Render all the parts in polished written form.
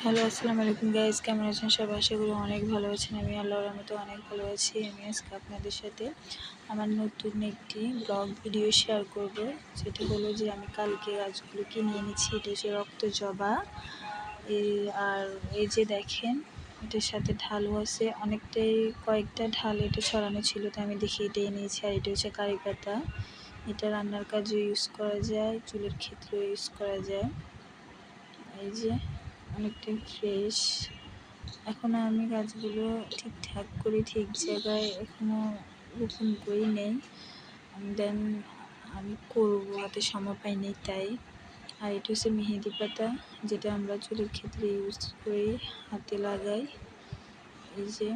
Hello, আসসালামু আলাইকুম guys, কেমন আছেন সবাই? আশা করি অনেক ভালো আছেন। আমি আল্লাহর রহমতে অনেক ভালো আছি। আমি আজকে আপনাদের সাথে আমার নতুন একটি ব্লগ ভিডিও শেয়ার করব, যেটা হলো যে আমি কালকে গাছগুলো কিনে এনেছি। এটা হচ্ছে রক্ত জবা। আর এই যে দেখেন, এটার সাথে ঢালও আছে, অনেকটাই কয়েকটা ঢাল এটা ছড়ানো ছিল, তো আমি দেখে এটাই নিয়েছি। আর এটা হচ্ছে কারি পাতা। এটা রান্নার কাজে ইউজ করা যায়, চুলের ক্ষেত্রেও ইউজ করা যায়। এই যে অনেকটাই ফ্রেশ। এখনও আমি গাছগুলো ঠিকঠাক করে ঠিক জায়গায় এখনও রোপণ করি নেই। দেন আমি করবো, হাতে সময় পাই নেই তাই। আর এটা হচ্ছে মেহেদি পাতা, যেটা আমরা চুলের ক্ষেত্রে ইউজ করি, হাতে লাগাই। এই যে,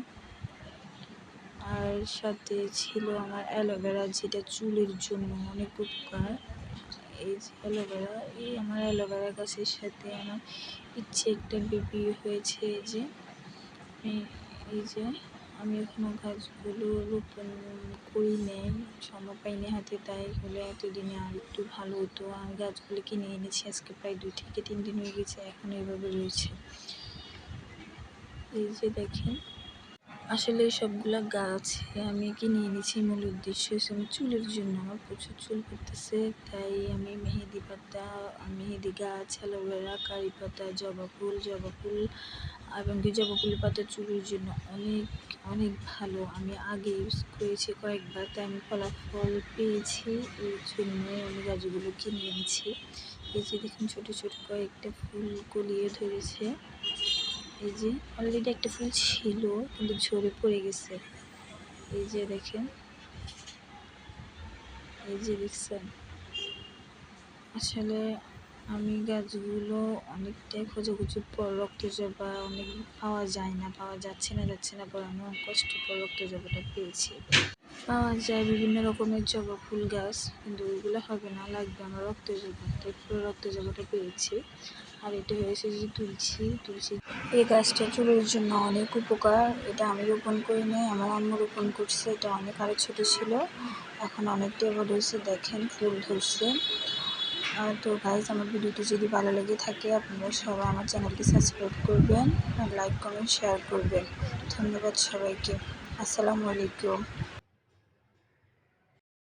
আর সাথে ছিল আমার অ্যালোভেরা, যেটা চুলের জন্য অনেক উপকার। এই যে অ্যালোভেরা, এই আমার অ্যালোভেরা গাছের সাথে আমার ইচ্ছে একটা বেবি হয়েছে। এই যে আমি এখনও গাছগুলো রোপণ করি নেই, সময় পাইনি হাতে, তাই হলে এতদিনে আর একটু ভালো হতো। আমি গাছগুলো কিনে এনেছি আজকে প্রায় 2 থেকে 3 দিন হয়ে গেছে, এখন এইভাবে রয়েছে। এই যে দেখেন, আসলে সবগুলা গাছ আমি কিনে এনেছি মূল উদ্দেশ্য হচ্ছে আমি চুলের জন্য। আমার প্রচুর চুল পড়তেছে, তাই আমি মেহেদি পাতা, মেহেদি গাছ, অ্যালোভেরা, কারি পাতা, জবা ফুল এবং জবা ফুলের পাতা চুলের জন্য অনেক অনেক ভালো। আমি আগে ইউজ করেছি কয়েকবার, তাই আমি ফলাফল পেয়েছি। এই জন্যই আমি গাছগুলো কিনে এনেছি। এই যে দেখুন, ছোটো ছোটো কয়েকটা ফুল কলিয়ে ধরেছে। এই যে অলরেডি একটা ফুল ছিল, কিন্তু ঝরে পড়ে গেছে। এই যে দেখেন, এই যে দেখছেন। আসলে আমি গাছগুলো অনেকটাই খোঁজাখুঁজির পর রক্ত জবা অনেক পাওয়া যাচ্ছে না পর আমি অনেক কষ্টের পর রক্ত জবাটা পেয়েছি। পাওয়া যায় বিভিন্ন রকমের জবা ফুল গাছ, কিন্তু ওইগুলো হবে না, লাগবে আমার রক্ত জবা। তাই পুরো রক্ত জবাটা পেয়েছি। আর এটা হয়েছে যে তুলসী। এই গাছটা চুলের জন্য অনেক উপকার। এটা আমি রোপণ করি নাই, আমার আম্মু রোপণ করছে। এটা অনেক আরও ছোটো ছিল, এখন অনেকটাই বড় হয়েছে। দেখেন ফুল ধরছে। তো গাইজ, আমার ভিডিওটি যদি ভালো লেগে থাকে, আপনারা সবাই আমার চ্যানেলটি সাবস্ক্রাইব করবেন আর লাইক কমেন্ট শেয়ার করবেন। ধন্যবাদ সবাইকে। আসসালামু আলাইকুম।